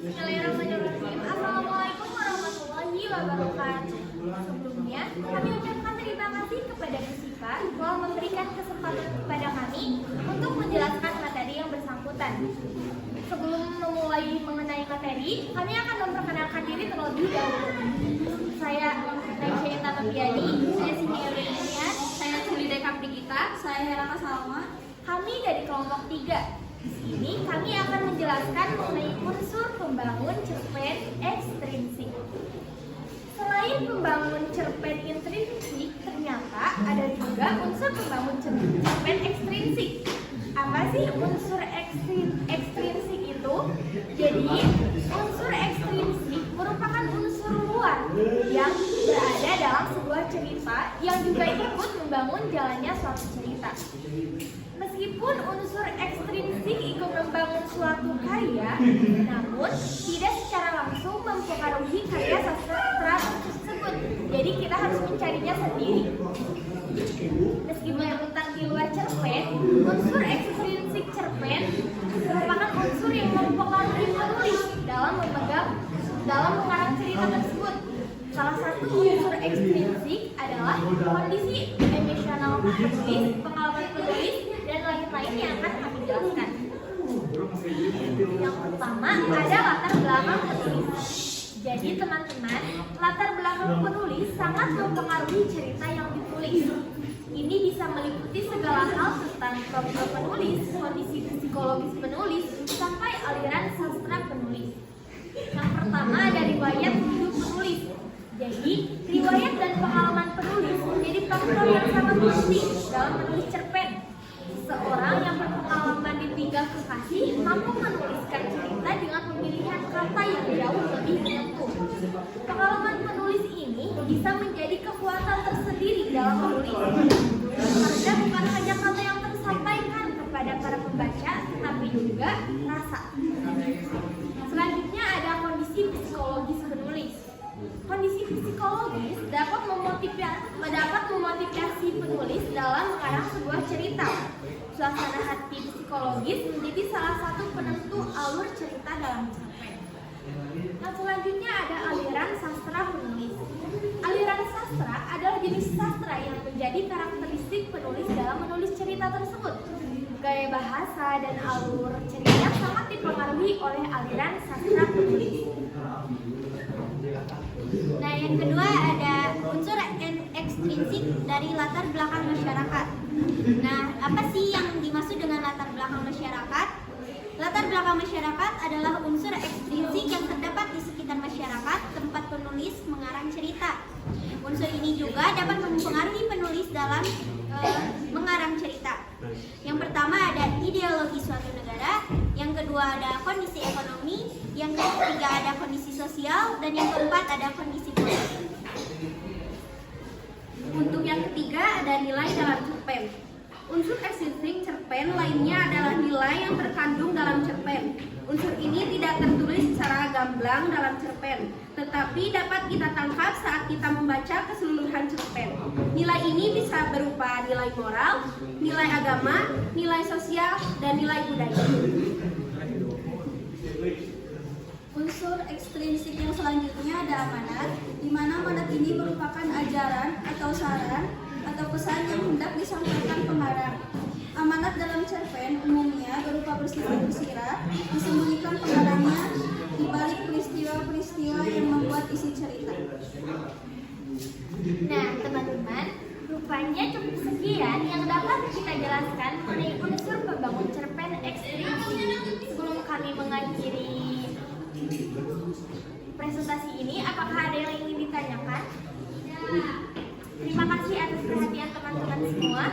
Bismillahirrahmanirrahim. Assalamualaikum warahmatullahi wabarakatuh. Sebelumnya, kami ucapkan terima kasih kepada Bu Sifa telah memberikan kesempatan kepada kami untuk menjelaskan materi yang bersangkutan. Sebelum memulai mengenai materi, kami akan memperkenalkan diri terlebih dahulu. Saya Naisha Intan Noviani, saya Siti Eulinian, saya Sulida Kaprigita, saya Hera Salma. Kami dari kelompok 3. Di sini kami akan menjelaskan mengenai unsur pembangun cerpen ekstrinsik. Selain pembangun cerpen intrinsik, ternyata ada juga unsur pembangun cerpen ekstrinsik. Apa sih unsur ekstrinsik itu? Jadi, unsur ekstrinsik merupakan unsur luar yang berada dalam sebuah cerita yang juga ikut membangun jalannya suatu cerita. Meskipun unsur ekstrinsik ikut membangun suatu karya, namun tidak secara langsung mempengaruhi karya sastra tersebut. Jadi kita harus mencarinya sendiri. Meskipun terletak di luar cerpen, unsur ekstrinsik cerpen merupakan unsur yang mempengaruhi penulis dalam mengarang cerita tersebut. Salah satu unsur ekstrinsik adalah kondisi emosional penulis, pengalaman penulis, dan lain-lain yang akan kami jelaskan. Yang pertama ada latar belakang penulis. Jadi teman-teman, latar belakang penulis sangat mempengaruhi cerita yang ditulis. Ini bisa meliputi segala hal tentang profil penulis, kondisi psikologis penulis, sampai aliran sastra penulis. Yang pertama ada riwayat hidup penulis. Jadi, riwayat dan pengalaman penulis menjadi faktor yang sangat penting dalam menulis cerpen. Seorang yang berpengalaman ditinggal kekasih mampu menuliskan cerita dengan pemilihan kata yang jauh lebih menyentuh. Pengalaman penulis ini bisa menjadi kekuatan tersendiri dalam menulis, karena bukan hanya kata yang tersampaikan kepada para pembaca, tetapi juga rasa. Selanjutnya ada kondisi psikologis penulis. Kondisi psikologis dapat memotivasi penulis dalam mengarang sebuah cerita. Suasana hati psikologis menjadi salah satu penentu alur cerita dalam cerpen. Nah, selanjutnya ada aliran sastra penulis. Aliran sastra adalah jenis sastra yang menjadi karakteristik penulis dalam menulis cerita tersebut. Gaya bahasa dan alur cerita sangat dipengaruhi oleh aliran sastra penulis. Nah, yang kedua ada unsur ekstrinsik dari latar belakang masyarakat. Nah, apa sih yang dimaksud dengan latar belakang masyarakat? Latar belakang masyarakat adalah unsur ekstrinsik yang terdapat di sekitar masyarakat tempat penulis mengarang cerita. Unsur ini juga dapat mempengaruhi penulis dalam mengarang cerita. Yang pertama ada ideologi suatu negara, yang kedua ada kondisi ekonomi, yang ketiga ada kondisi sosial, dan yang keempat ada kondisi politik. Untuk yang ketiga ada nilai dalam cerpen. Unsur ekstrinsik cerpen lainnya adalah nilai yang terkandung dalam cerpen. Unsur ini tidak tertulis secara gamblang dalam cerpen, tetapi dapat kita tangkap saat kita membaca keseluruhan cerpen. Nilai ini bisa berupa nilai moral, nilai agama, nilai sosial, dan nilai budaya. Unsur ekstrinsik yang selanjutnya ada amanat, di mana amanat ini merupakan ajaran atau saran atau pesan yang hendak disampaikan pengarang. Amanat dalam cerpen umumnya berupa bersifat disembunyikan pengarangnya di balik peristiwa-peristiwa yang membuat isi cerita. Nah, teman-teman, rupanya cukup sekian yang dapat kita jelaskan mengenai unsur pembangun cerpen ekstrinsik. Sebelum kami mengakhiri presentasi ini, apakah ada yang ingin ditanyakan? Terima kasih atas perhatian teman-teman semua.